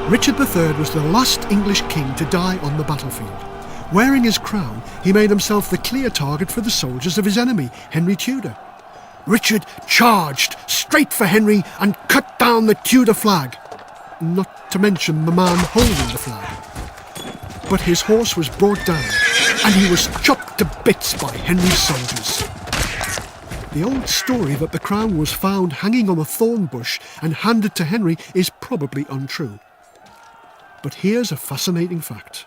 Richard III was the last English king to die on the battlefield. Wearing his crown, he made himself the clear target for the soldiers of his enemy, Henry Tudor. Richard charged straight for Henry and cut down the Tudor flag, not to mention the man holding the flag. But his horse was brought down, and he was chopped to bits by Henry's soldiers. The old story that the crown was found hanging on a thorn bush and handed to Henry is probably untrue. But here's a fascinating fact.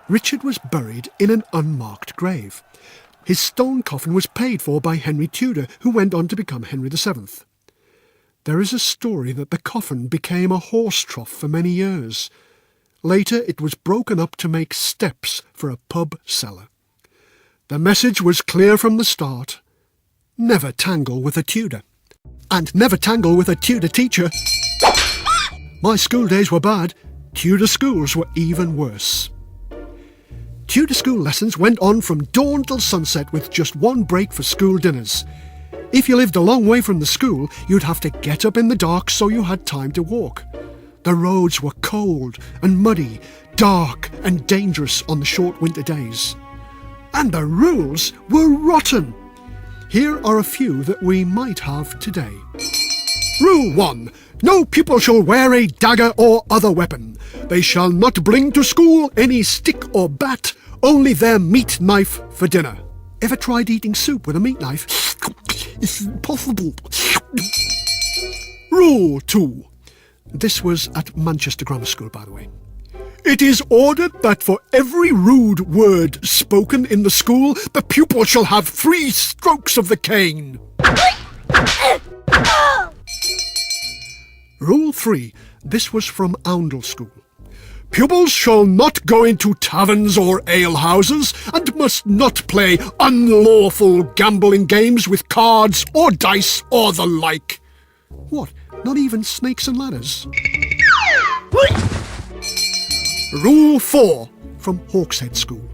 Richard was buried in an unmarked grave. His stone coffin was paid for by Henry Tudor, who went on to become Henry VII. There is a story that the coffin became a horse trough for many years. Later it was broken up to make steps for a pub cellar. The message was clear from the start. Never tangle with a Tudor. And never tangle with a Tudor teacher. My school days were bad. Tudor schools were even worse. Tudor school lessons went on from dawn till sunset with just one break for school dinners. If you lived a long way from the school, you'd have to get up in the dark so you had time to walk. The roads were cold and muddy, dark and dangerous on the short winter days. And the rules were rotten. Here are a few that we might have today. Rule 1. No pupil shall wear a dagger or other weapon. They shall not bring to school any stick or bat, only their meat knife for dinner. Ever tried eating soup with a meat knife? It's impossible. Rule 2. This was at Manchester Grammar School, by the way. It is ordered that for every rude word spoken in the school, the pupil shall have 3 strokes of the cane. Rule 3. This was from Oundle School. Pupils shall not go into taverns or alehouses and must not play unlawful gambling games with cards or dice or the like. What, not even snakes and ladders? Rule 4 from Hawkshead School.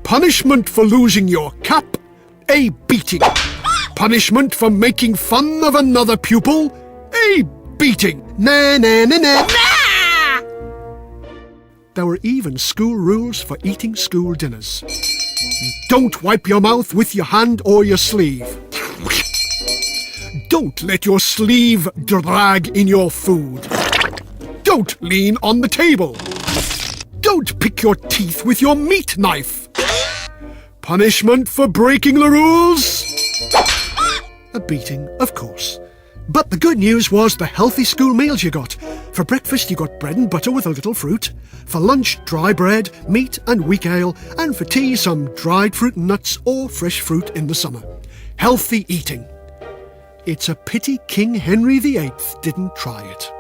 Punishment for losing your cap, a beating. Punishment for making fun of another pupil, a beating. Na na na na. There were even school rules for eating school dinners. Don't wipe your mouth with your hand or your sleeve. Don't let your sleeve drag in your food. Don't lean on the table. Don't pick your teeth with your meat knife. Punishment for breaking the rules? A beating, of course. But the good news was the healthy school meals you got. For breakfast you got bread and butter with a little fruit. For lunch, dry bread, meat and weak ale. And for tea, some dried fruit and nuts or fresh fruit in the summer. Healthy eating. It's a pity King Henry VIII didn't try it.